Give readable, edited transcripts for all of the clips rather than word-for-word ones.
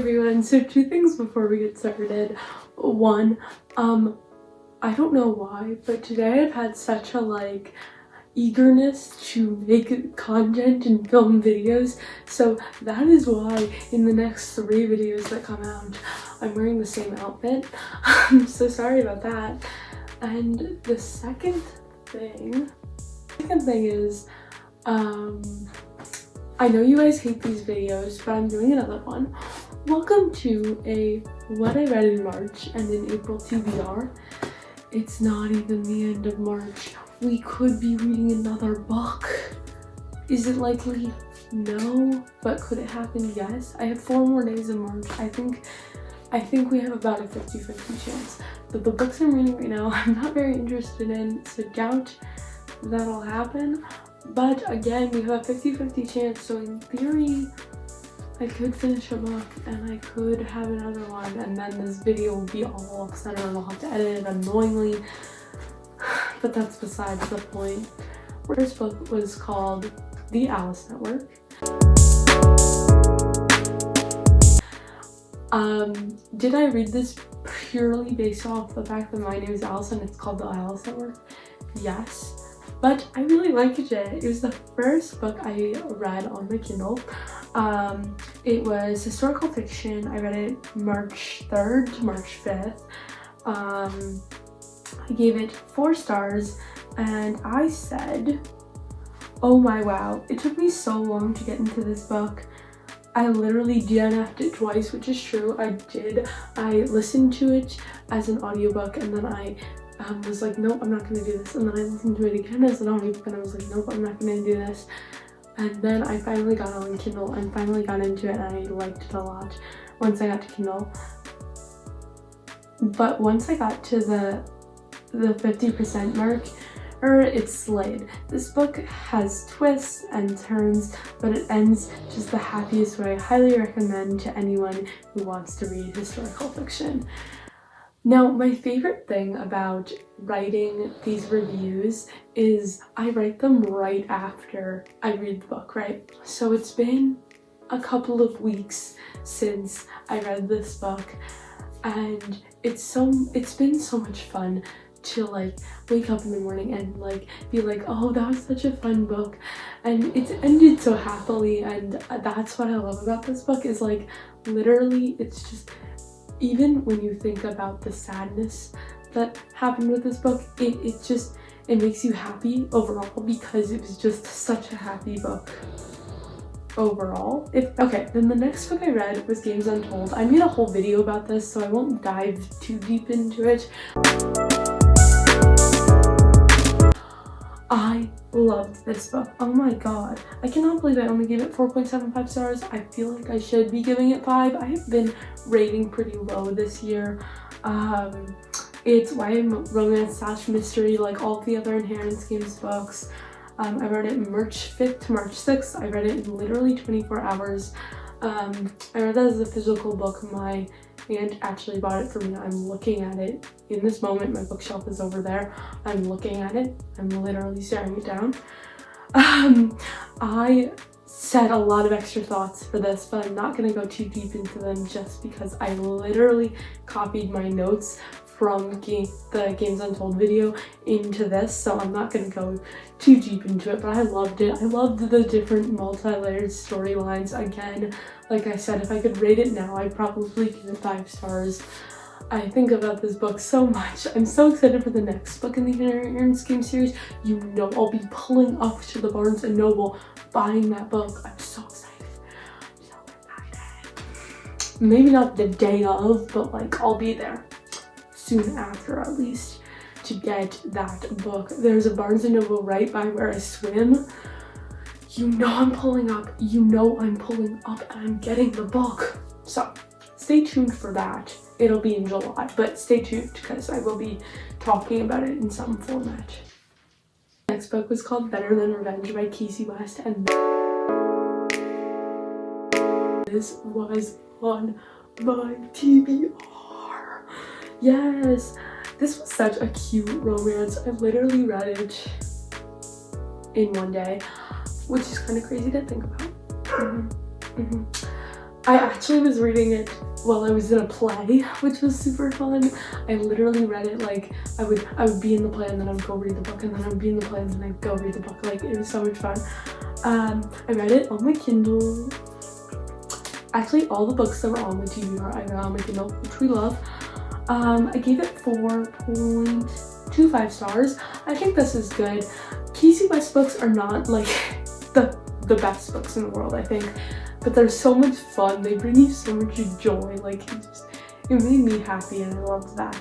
Everyone, so two things before we get started. One, I don't know why, but today I've had such a eagerness to make content and film videos, so that is why in the next 3 videos that come out I'm wearing the same outfit. I'm so sorry about that. And the second thing is I know you guys hate these videos, but I'm doing another one. Welcome to a what I read in March and in April TBR. It's not even the end of March. We could be reading another book. Is it likely? No. But could it happen? Yes. I have 4 more days in March. I think we have about a 50-50 chance. But the books I'm reading right now, I'm not very interested in, so doubt that'll happen. But again, we have a 50-50 chance, so in theory, I could finish a book and I could have another one, and then this video will be all off center and I'll have to edit it annoyingly. But that's besides the point. This book was called The Alice Network. Did I read this purely based off the fact that my name is Alice and it's called The Alice Network? Yes. But I really liked it. It was the first book I read on my Kindle. It was historical fiction. I read it March 3rd to March 5th. I gave it 4 stars and I said, oh my wow, it took me so long to get into this book. I literally DNF'd it twice, which is true. I did. I listened to it as an audiobook and then I was like, nope, I'm not gonna do this. And then I listened to it again as an audiobook and I was like, nope, I'm not gonna do this. And then I finally got on Kindle and finally got into it and I liked it a lot once I got to Kindle. But once I got to the 50% mark, it slayed. This book has twists and turns, but it ends just the happiest way. I highly recommend to anyone who wants to read historical fiction. Now, my favorite thing about writing these reviews is I write them right after I read the book, right? So it's been a couple of weeks since I read this book, and it's been so much fun to wake up in the morning and be like, oh, that was such a fun book, and it's ended so happily. And that's what I love about this book is literally it's just, even when you think about the sadness that happened with this book, it makes you happy overall because it was just such a happy book overall. Okay, then the next book I read was Games Untold. I made a whole video about this, so I won't dive too deep into it. I loved this book. Oh my god. I cannot believe I only gave it 4.75 stars. I feel like I should be giving it 5. I have been rating pretty low this year. It's YA romance / mystery like all the other Inheritance Games books. I read it March 5th to March 6th. I read it in literally 24 hours. I read that as a physical book. My aunt actually bought it for me. I'm looking at it in this moment. My bookshelf is over there. I'm looking at it. I'm literally staring it down. I said a lot of extra thoughts for this, but I'm not going to go too deep into them just because I literally copied my notes from the Games Untold video into this, so I'm not going to go too deep into it, but I loved it. I loved the different multi-layered storylines. Again, like I said, if I could rate it now, I'd probably give it 5 stars. I think about this book so much. I'm so excited for the next book in the Inheritance Game series. You know I'll be pulling up to the Barnes & Noble buying that book. I'm so excited. I'm so excited. Maybe not the day of, but I'll be there soon after at least to get that book. There's a Barnes & Noble right by where I swim. You know I'm pulling up. You know I'm pulling up and I'm getting the book. So stay tuned for that. It'll be in July, but stay tuned because I will be talking about it in some format. The next book was called Better Than Revenge by Casey West, and this was on my TBR. Yes, this was such a cute romance. I literally read it in one day, which is kind of crazy to think about. I actually was reading it while I was in a play, which was super fun. I literally read it like I would be in the play and then I would go read the book, and then I would be in the play and then I'd go read the book. Like, it was so much fun. I read it on my Kindle. Actually, all the books that were on my TBR I read on my Kindle, which we love. I gave it 4.25 stars. I think this is good. Casey West books are not like the best books in the world, I think, but they're so much fun. They bring you so much joy. Like, it made me happy, and I loved that.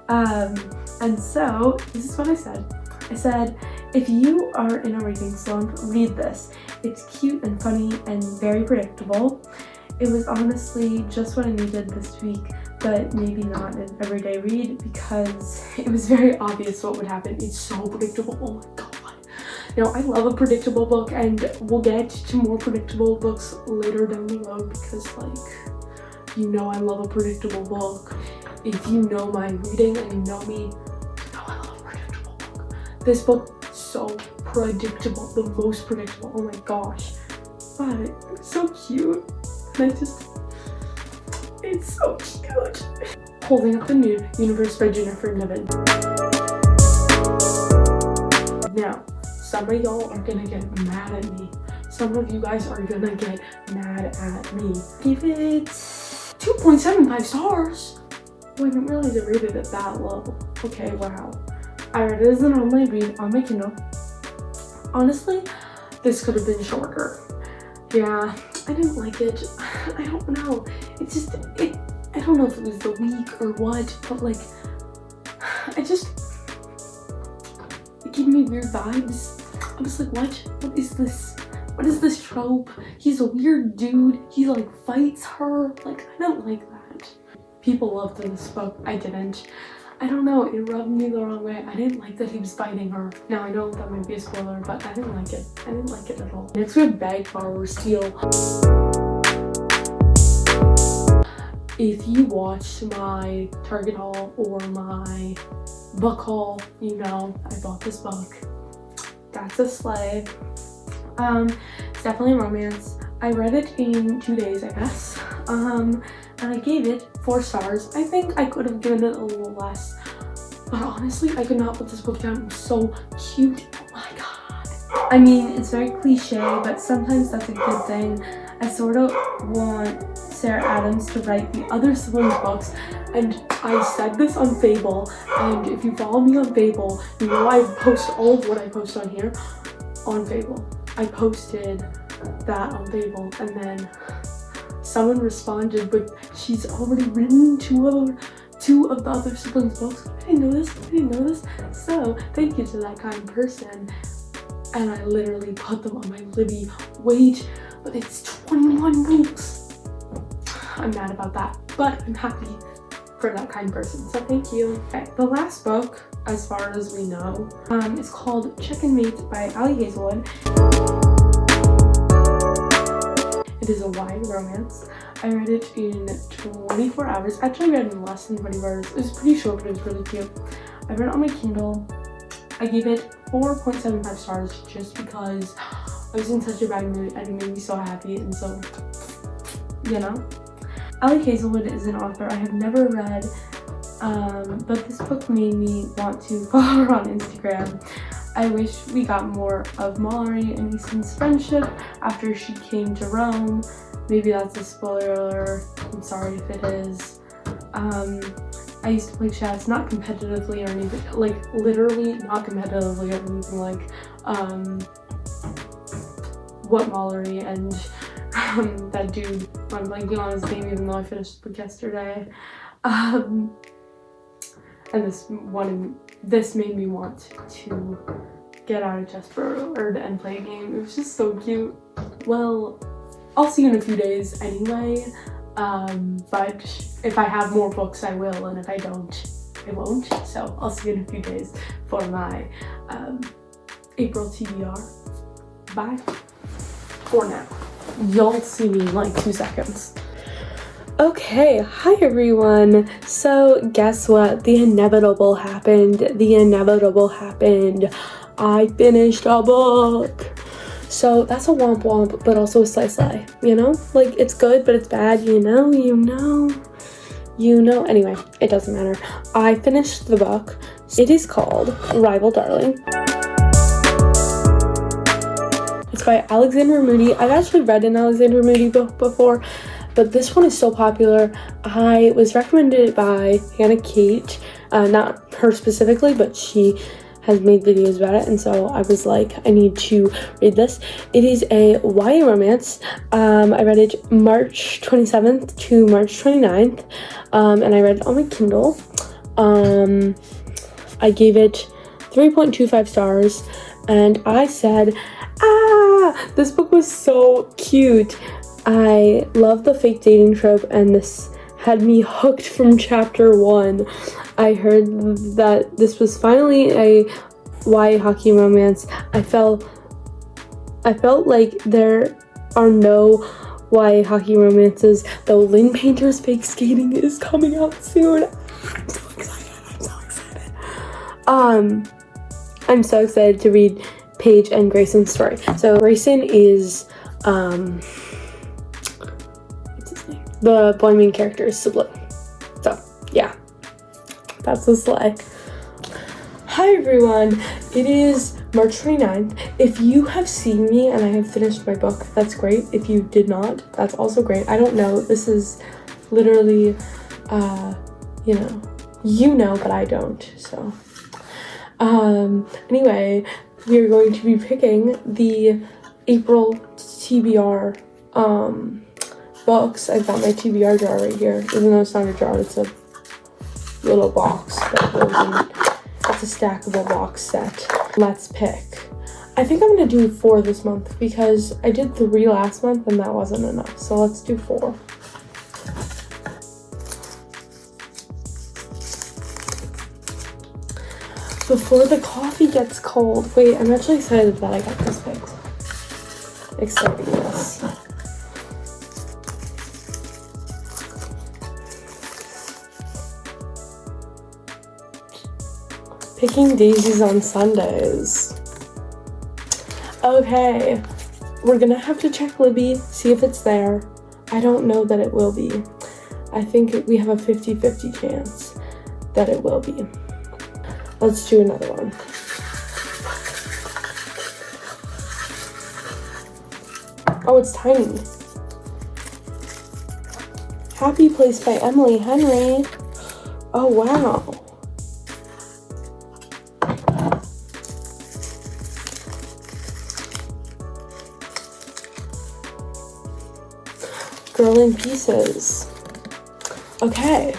And so this is what I said. I said, if you are in a reading slump, read this. It's cute and funny and very predictable. It was honestly just what I needed this week, but maybe not an everyday read because it was very obvious what would happen. It's so predictable. Oh my god. Now, I love a predictable book, and we'll get to more predictable books later down the road because, like, you know I love a predictable book. If you know my reading and you know me, you know I love a predictable book. This book, so predictable, the most predictable, oh my gosh. But it's so cute, and it's so cute. Holding Up the New Universe by Jennifer Niven. Now, some of y'all are gonna get mad at me. Some of you guys are gonna get mad at me. Give it 2.75 stars. Oh, I didn't realize I rated it that low. Okay, wow. I read it as an online read on my Kindle. Honestly, this could have been shorter. Yeah, I didn't like it. I don't know. It's just, I don't know if it was the week or what, but like, it gave me weird vibes. I was like, what? What is this? What is this trope? He's a weird dude. He like fights her. Like, I don't like that. People loved this book. I didn't. I don't know. It rubbed me the wrong way. I didn't like that he was fighting her. Now, I know that might be a spoiler, but I didn't like it. I didn't like it at all. Next, we have Bag, Borrow, Steal. If you watched my Target haul or my book haul, you know I bought this book. That's a slay. It's definitely a romance. I read it in 2 days, I guess. And I gave it 4 stars. I think I could have given it a little less, but honestly, I could not put this book down. It was so cute. Oh my god. I mean, it's very cliche, but sometimes that's a good thing. I sort of want Sarah Adams to write the other siblings' books, and I said this on Fable, and if you follow me on Fable, you know I post all of what I post on here on Fable. I posted that on Fable, and then someone responded, but she's already written two of the other siblings' books. I didn't know this. So thank you to that kind person. And I literally put them on my Libby. Wait, but it's 21 books. I'm mad about that, but I'm happy for that kind person, so thank you. Okay, the last book, as far as we know, is called Check and Mate by Ali Hazelwood. It is a YA romance. I read it in 24 hours. Actually, I read it in less than 24 hours. It was pretty short, but it was really cute. I read it on my Kindle. I gave it 4.75 stars just because I was in such a bad mood and it made me so happy, and so, you know. Ali Hazelwood is an author I have never read, but this book made me want to follow her on Instagram. I wish we got more of Mallory and Easton's friendship after she came to Rome. Maybe that's a spoiler, I'm sorry if it is. I used to play chess, not competitively or anything, like literally not competitively or anything like what Mallory and that dude, I'm blanking on his name even though I finished the book yesterday. And this made me want to get out of Chessboard and play a game. It was just so cute. Well, I'll see you in a few days anyway, but if I have more books I will, and if I don't, I won't. So I'll see you in a few days for my April TBR. Bye for now. You'll see me in like 2 seconds. Okay, hi everyone. So guess what? The inevitable happened. I finished a book. So that's a womp womp, but also a slice slay, you know? Like, it's good, but it's bad, you know? Anyway, it doesn't matter. I finished the book. It is called Rival Darling. It's by Alexandra Moody. I've actually read an Alexandra Moody book before, but this one is so popular. I was recommended by Hannah Kate, not her specifically, but she has made videos about it, and so I was like, I need to read this. It is a YA romance. I read it March 27th to March 29th, and I read it on my Kindle. I gave it 3.25 stars, and I said, this book was so cute. I love the fake dating trope, and this had me hooked from chapter 1. I heard that this was finally a YA hockey romance. I felt like there are no YA hockey romances, though Lynn Painter's Fake Skating is coming out soon. I'm so excited. I'm so excited to read Paige and Grayson's story. So Grayson is what's his name? The boy main character's sibling. So yeah, that's a slay. Hi everyone, it is March 29th. If you have seen me and I have finished my book, that's great. If you did not, that's also great. I don't know, this is literally, you know, but I don't, so. Anyway, we are going to be picking the April TBR, books. I've got my TBR jar right here, even though it's not a jar, it's a little box that goes in. It's a stackable box set. Let's pick. I think I'm gonna do 4 this month because I did 3 last month and that wasn't enough. So let's do 4. Before the coffee gets cold. Wait, I'm actually excited that I got this picked. Excitingness. Picking daisies on Sundays. Okay, we're gonna have to check Libby, see if it's there. I don't know that it will be. I think we have a 50-50 chance that it will be. Let's do another one. Oh, it's tiny. Happy Place by Emily Henry. Oh, wow. Girl in Pieces. Okay,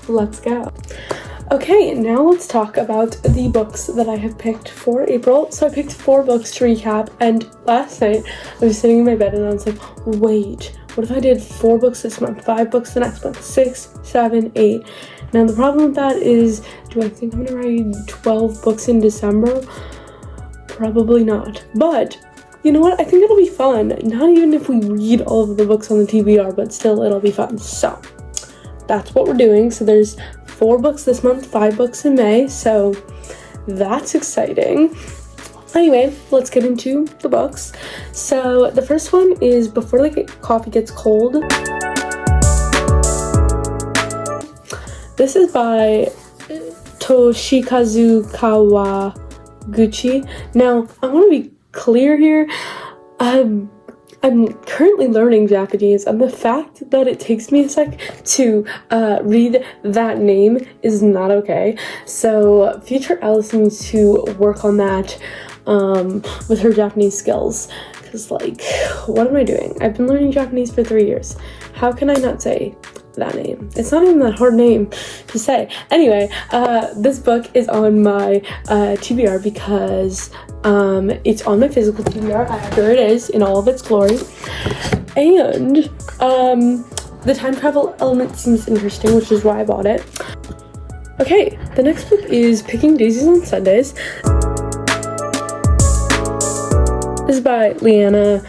let's go. Okay, now let's talk about the books that I have picked for April. So I picked 4 books to recap, and last night I was sitting in my bed and I was like, wait, what if I did 4 books this month, 5 books the next month, 6, 7, 8. Now the problem with that is, do I think I'm gonna write 12 books in December? Probably not, but you know what? I think it'll be fun. Not even if we read all of the books on the TBR, but still it'll be fun. So that's what we're doing. So there's 4 books this month, 5 books in May. So that's exciting. Anyway, let's get into the books. So the first one is Before the Coffee Gets Cold. This is by Toshikazu Kawaguchi. Now, I want to be clear here. I'm currently learning Japanese, and the fact that it takes me a sec to read that name is not okay. So future Alice needs to work on that with her Japanese skills, because like, what am I doing? I've been learning Japanese for 3 years. How can I not say that name? It's not even that hard name to say. Anyway, this book is on my TBR because it's on my physical TBR. There it is in all of its glory. And the time travel element seems interesting, which is why I bought it. Okay, the next book is Picking Daisies on Sundays. This is by Liana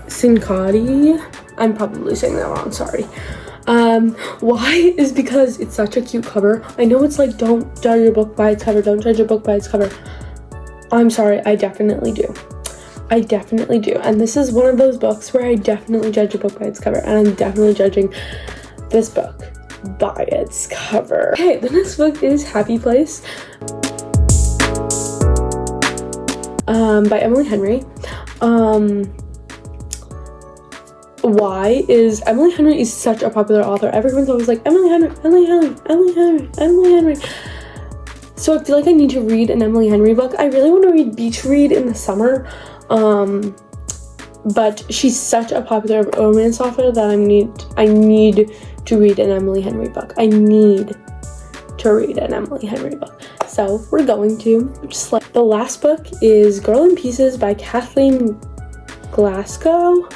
Sincati. I'm probably saying that wrong, sorry. Why is because it's such a cute cover. I know it's like, don't judge a book by its cover, don't judge a book by its cover. I'm sorry, I definitely do. I definitely do. And this is one of those books where I definitely judge a book by its cover, and I'm definitely judging this book by its cover. Okay, the next book is Happy Place by Emily Henry. Why is Emily Henry is such a popular author. Everyone's always like, Emily Henry, Emily Henry, Emily Henry, Emily Henry. So I feel like I need to read an Emily Henry book. I really want to read Beach Read in the summer, but she's such a popular romance author that I need to read an Emily Henry book. I need to read an Emily Henry book. So we're going to. Just like the last book is Girl in Pieces by Kathleen Glasgow.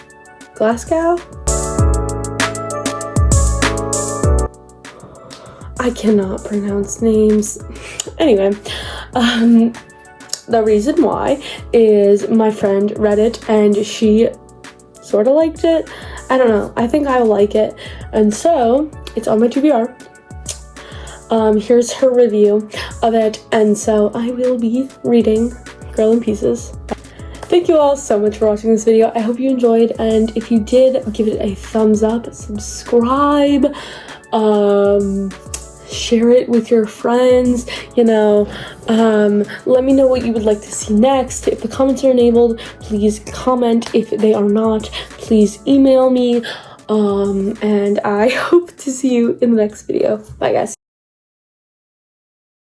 I cannot pronounce names. Anyway, the reason why is my friend read it and she sort of liked it. I don't know. I think I'll like it. And so it's on my TBR. Here's her review of it. And so I will be reading Girl in Pieces. Thank you all so much for watching this video. I hope you enjoyed, and if you did, give it a thumbs up, subscribe, share it with your friends, you know, let me know what you would like to see next. If the comments are enabled, please comment. If they are not, please email me, and I hope to see you in the next video. Bye guys.